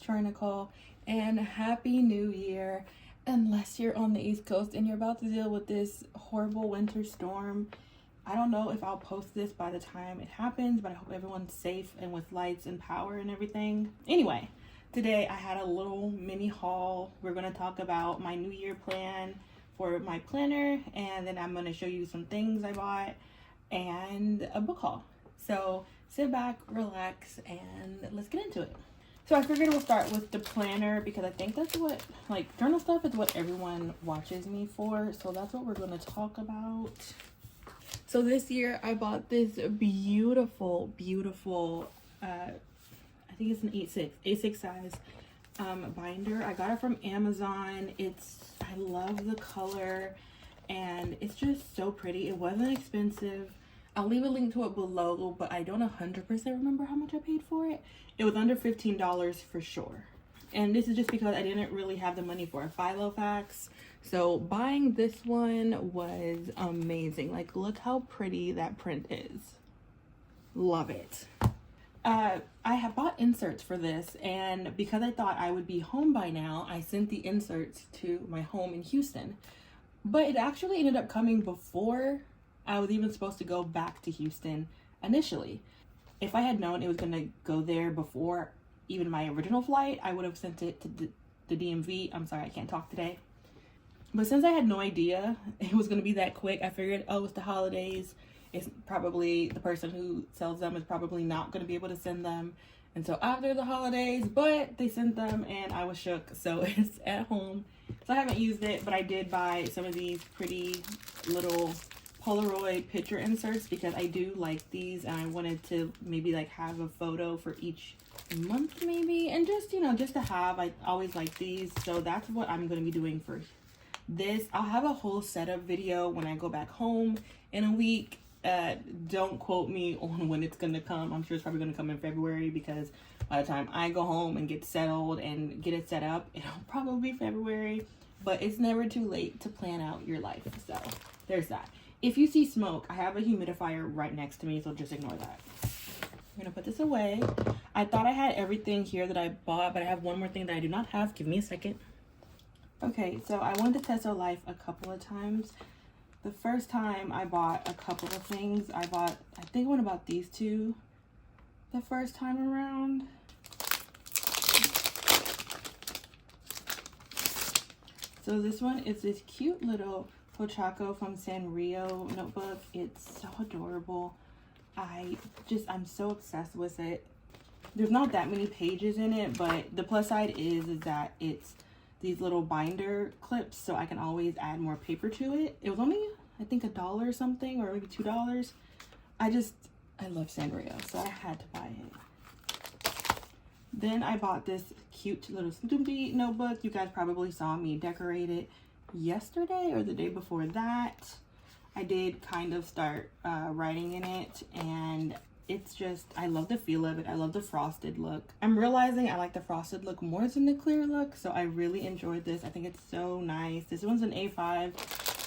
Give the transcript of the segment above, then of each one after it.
Troy-Nicole, and Happy New Year. Unless you're on the East Coast and you're about to deal with this horrible winter storm. I don't know if I'll post this by the time it happens, but I hope everyone's safe and with lights and power and everything. Anyway, today I had a little mini haul. We're going to talk about my New Year plan for my planner, and then I'm going to show you some things I bought and a book haul. So sit back, relax, and let's get into it. So I figured we'll start with the planner because I think that's what, like, journal stuff is what everyone watches me for. So that's what we're going to talk about. So this year I bought this beautiful, I think it's an A6 size binder. I got it from Amazon. I love the color and it's just so pretty. It wasn't expensive. I'll leave a link to it below, but I don't 100% remember how much I paid for it. It was under $15 for sure. And this is just because I didn't really have the money for a filofax. So buying this one was amazing. Like, look how pretty that print is. Love it. I have bought inserts for this, and because I thought I would be home by now, I sent the inserts to my home in Houston. But it actually ended up coming before I was even supposed to go back to Houston initially. If I had known it was going to go there before even my original flight, I would have sent it to the DMV. I'm sorry, I can't talk today. But since I had no idea it was going to be that quick, I figured, oh, it's the holidays. It's probably the person who sells them is probably not going to be able to send them. And so after the holidays, but they sent them and I was shook. So it's at home. So I haven't used it, but I did buy some of these pretty little Polaroid picture inserts because I do like these, and I wanted to maybe like have a photo for each month maybe, and just, you know, just to have. I always like these, so that's what I'm going to be doing for this. I'll have a whole setup video when I go back home in a week. Don't quote me on when it's going to come. I'm sure it's probably going to come in February because by the time I go home and get settled and get it set up, it'll probably be February, but it's never too late to plan out your life. So there's that. If you see smoke, I have a humidifier right next to me, so just ignore that. I'm going to put this away. I thought I had everything here that I bought, but I have one more thing that I do not have. Give me a second. Okay, so I went to Teso Life a couple of times. The first time I bought a couple of things. I think I went about these two the first time around. So this one is this cute little Pochaco from Sanrio notebook. It's so adorable. I'm so obsessed with it. There's not that many pages in it, but the plus side is that it's these little binder clips, so I can always add more paper to it. It was only, I think, $1 or something, or maybe $2. I love Sanrio, so I had to buy it. Then I bought this cute little Snoopy notebook. You guys probably saw me decorate it yesterday or the day before that. I did kind of start writing in it, and it's just, I love the feel of it. I love the frosted look. I'm realizing I like the frosted look more than the clear look, so I really enjoyed this. I think it's so nice. This one's an A5,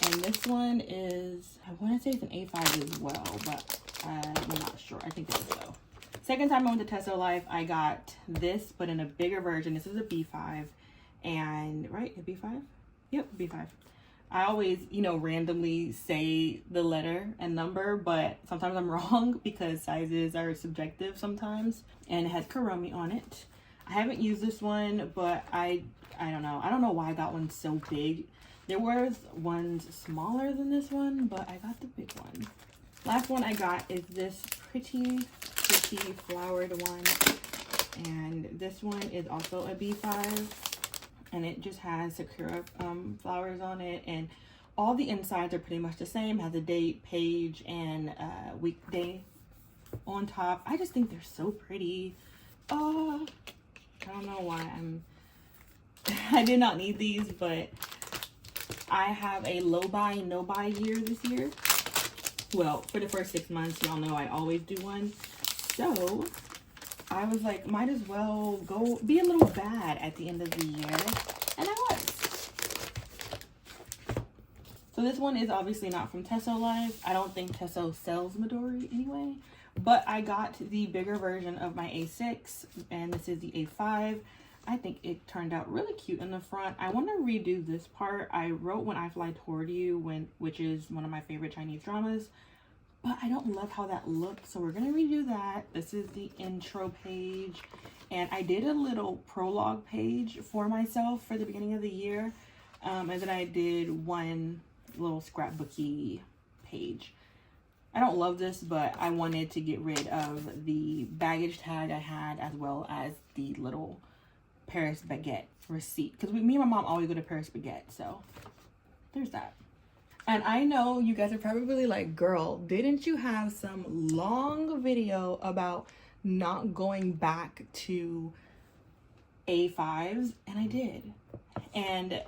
and this one is, I want to say it's an A5 as well, but I'm not sure. I think it is though. Second time I went to Teso Life, I got this, but in a bigger version. This is a B5, and, right, a B5? Yep, B5. I always, you know, randomly say the letter and number, but sometimes I'm wrong because sizes are subjective sometimes. And it has Kuromi on it. I haven't used this one, but I don't know. I don't know why I got one so big. There was ones smaller than this one, but I got the big one. Last one I got is this pretty flowered one. And this one is also a B5. And it just has sakura flowers on it, and all the insides are pretty much the same. Has a date, page, and weekday on top. I just think they're so pretty. I don't know why I did not need these, but I have a low buy, no buy year this year. Well, for the first 6 months, y'all know I always do one. So I was like, might as well go be a little bad at the end of the year. And I was. So this one is obviously not from Teso Life. I don't think Teso sells Midori anyway. But I got the bigger version of my A6. And this is the A5. I think it turned out really cute in the front. I want to redo this part. I wrote When I Fly Toward You, which is one of my favorite Chinese dramas, but I don't love how that looks, so we're going to redo that. This is the intro page, and I did a little prologue page for myself for the beginning of the year, and then I did one little scrapbooky page. I don't love this, but I wanted to get rid of the baggage tag I had, as well as the little Paris baguette receipt, because me and my mom always go to Paris baguette, so there's that. And I know you guys are probably like, girl, didn't you have some long video about not going back to A5s? And I did, and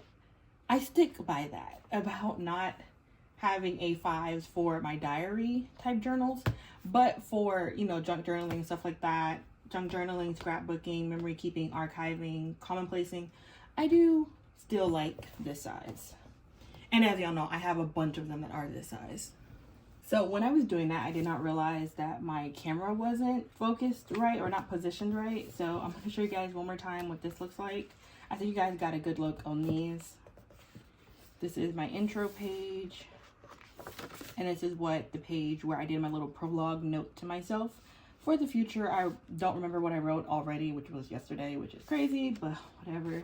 I stick by that about not having A5s for my diary type journals, but for, you know, junk journaling, stuff like that, junk journaling, scrapbooking, memory keeping, archiving, commonplacing, I do still like this size. And as y'all know, I have a bunch of them that are this size. So when I was doing that, I did not realize that my camera wasn't focused right, or not positioned right. So I'm going to show you guys one more time what this looks like. I think you guys got a good look on these. This is my intro page. And this is what the page where I did my little prologue note to myself. For the future, I don't remember what I wrote already, which was yesterday, which is crazy, but whatever.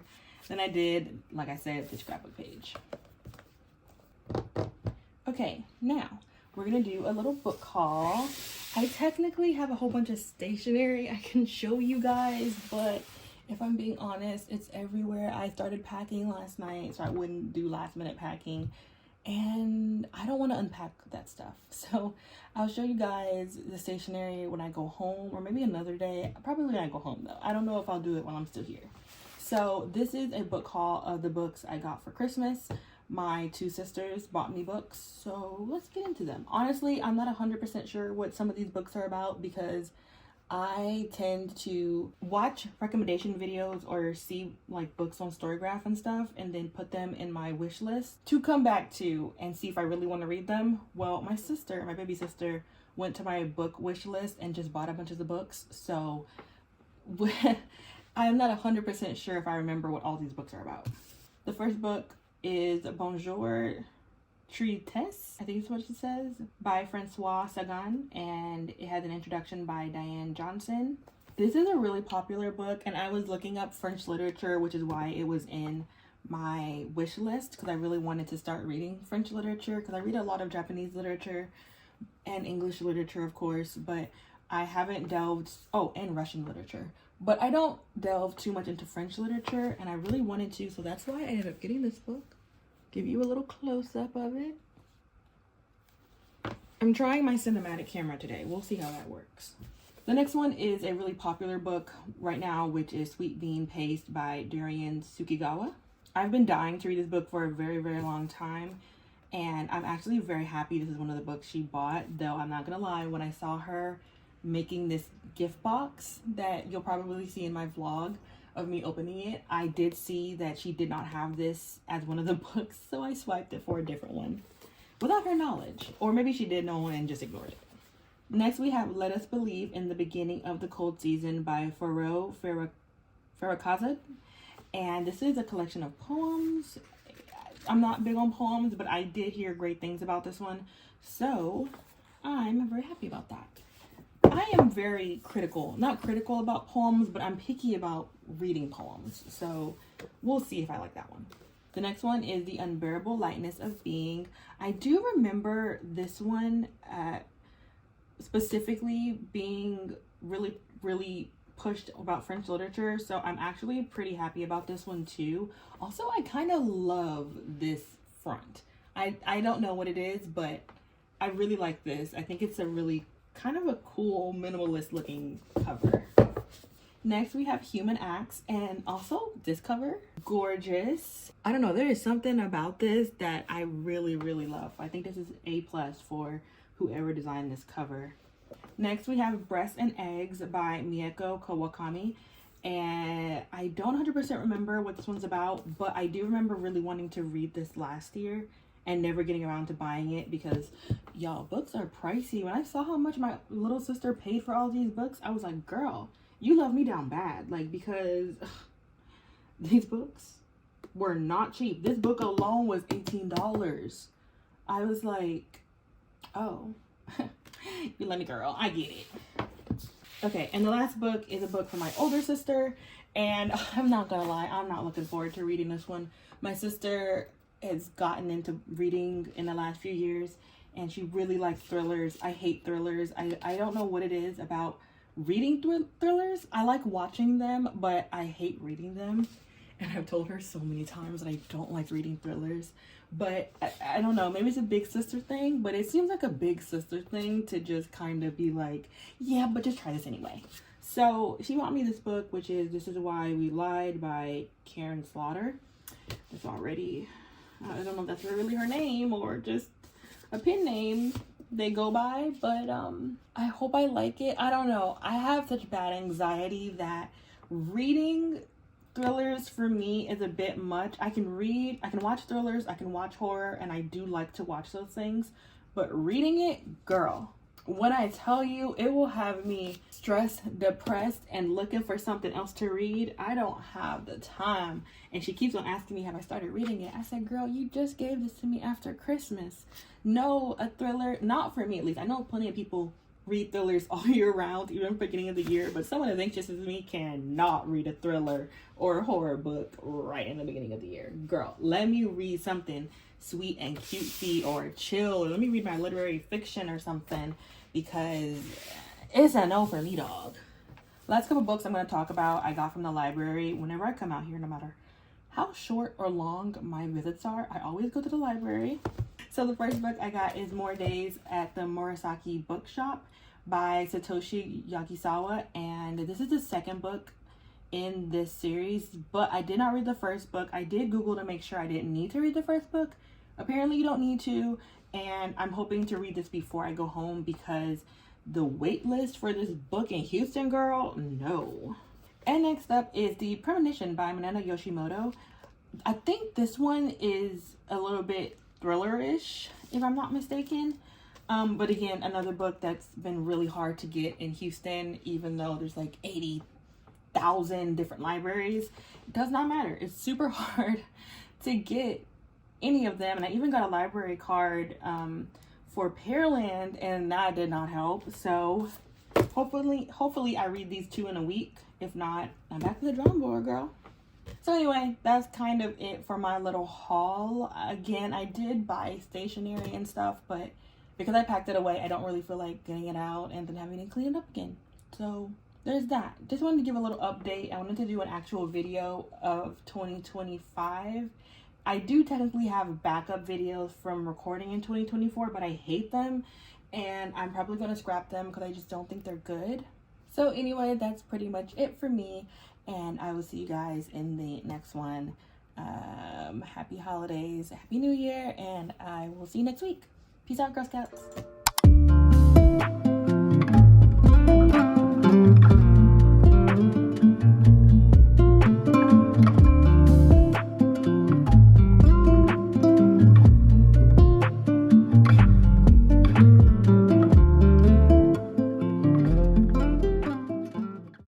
Then I did, like I said, the scrapbook page. Okay, now we're gonna do a little book haul. I technically have a whole bunch of stationery I can show you guys, but if I'm being honest, it's everywhere. I started packing last night, so I wouldn't do last minute packing, and I don't want to unpack that stuff. So I'll show you guys the stationery when I go home, or maybe another day. Probably when I go home though. I don't know if I'll do it while I'm still here. So this is a book haul of the books I got for Christmas. My two sisters bought me books, so let's get into them. Honestly, I'm not 100% sure what some of these books are about, because I tend to watch recommendation videos or see like books on Storygraph and stuff, and then put them in my wish list to come back to and see if I really want to read them. Well, my baby sister, went to my book wish list and just bought a bunch of the books, so I'm not 100% sure if I remember what all these books are about. The first book is Bonjour Tristesse, I think is what it says, by Francois Sagan, and it has an introduction by Diane Johnson. This is a really popular book, and I was looking up French literature, which is why it was in my wish list, because I really wanted to start reading French literature, because I read a lot of Japanese literature and English literature, of course, but I haven't delved, and Russian literature, but I don't delve too much into French literature, and I really wanted to, so that's why I ended up getting this book. Give you a little close-up of it. I'm trying my cinematic camera today. We'll see how that works. The next one is a really popular book right now, which is Sweet Bean Paste by Durian Tsukigawa. I've been dying to read this book for a very, very long time, and I'm actually very happy this is one of the books she bought, though I'm not gonna lie, when I saw her making this gift box that you'll probably see in my vlog of me opening it, I did see that she did not have this as one of the books, so I swiped it for a different one without her knowledge, or maybe she did know and just ignored it. Next we have Let Us Believe in the Beginning of the Cold Season by Faro Farrokhzad, and this is a collection of poems. I'm not big on poems, but I did hear great things about this one, so I'm very happy about that. I am very not critical about poems, but I'm picky about reading poems, so we'll see if I like that one. The next one is The Unbearable Lightness of Being. I do remember this one specifically being really, really pushed about French literature, so I'm actually pretty happy about this one too. Also, I kind of love this front. I don't know what it is, but I really like this. I think it's a really kind of a cool minimalist looking cover. Next we have Human Acts, and also this cover, gorgeous. I don't know, there is something about this that I really, really love. I think this is A+ for whoever designed this cover. Next we have Breasts and Eggs by Mieko Kawakami, and I don't 100% remember what this one's about, but I do remember really wanting to read this last year and never getting around to buying it, because y'all, books are pricey. When I saw how much my little sister paid for all these books, I was like, girl, you love me down bad, like, because these books were not cheap. This book alone was $18. I was like, oh, you let me, girl. I get it. Okay, and the last book is a book from my older sister, and I'm not gonna lie, I'm not looking forward to reading this one. My sister has gotten into reading in the last few years, and she really likes thrillers. I hate thrillers. I don't know what it is about reading thrillers. I like watching them, but I hate reading them. And I've told her so many times that I don't like reading thrillers. But I don't know, maybe it's a big sister thing, but it seems like a big sister thing to just kind of be like, yeah, but just try this anyway. So she bought me this book, which is This Is Why We Lied by Karen Slaughter. It's already, I don't know if that's really her name or just a pen name they go by, but I hope I like it. I don't know. I have such bad anxiety that reading thrillers for me is a bit much. I can watch thrillers, I can watch horror, and I do like to watch those things, but reading it, girl, when I tell you, it will have me stressed, depressed, and looking for something else to read. I don't have the time. And she keeps on asking me, have I started reading it? I said, girl, you just gave this to me after Christmas. No, a thriller, not for me at least. I know plenty of people read thrillers all year round, even beginning of the year, but someone as anxious as me cannot read a thriller or a horror book right in the beginning of the year. Girl, let me read something sweet and cutesy or chill, or let me read my literary fiction or something, because it's a no for me, dog. Last couple books I'm going to talk about I got from the library. Whenever I come out here, no matter how short or long my visits are, I always go to the library. So the first book I got is More Days at the Murasaki Bookshop by Satoshi Yakisawa, and this is the second book in this series, but I did not read the first book. I did Google to make sure I didn't need to read the first book. Apparently you don't need to, and I'm hoping to read this before I go home because the wait list for this book in Houston, girl, no. And next up is The Premonition by Mineta Yoshimoto. I think this one is a little bit thriller-ish, if I'm not mistaken. But again, another book that's been really hard to get in Houston, even though there's like 80,000 different libraries. It does not matter. It's super hard to get any of them. And I even got a library card for Pearland, and that did not help. So hopefully I read these 2 in a week. If not, I'm back to the drawing board, girl. So anyway, that's kind of it for my little haul. Again, I did buy stationery and stuff, but because I packed it away, I don't really feel like getting it out and then having to clean it up again. So there's that. Just wanted to give a little update. I wanted to do an actual video of 2025. I do technically have backup videos from recording in 2024, but I hate them, and I'm probably going to scrap them because I just don't think they're good. So anyway, that's pretty much it for me, and I will see you guys in the next one. Happy holidays, happy new year, and I will see you next week. Peace out, Girl Scouts.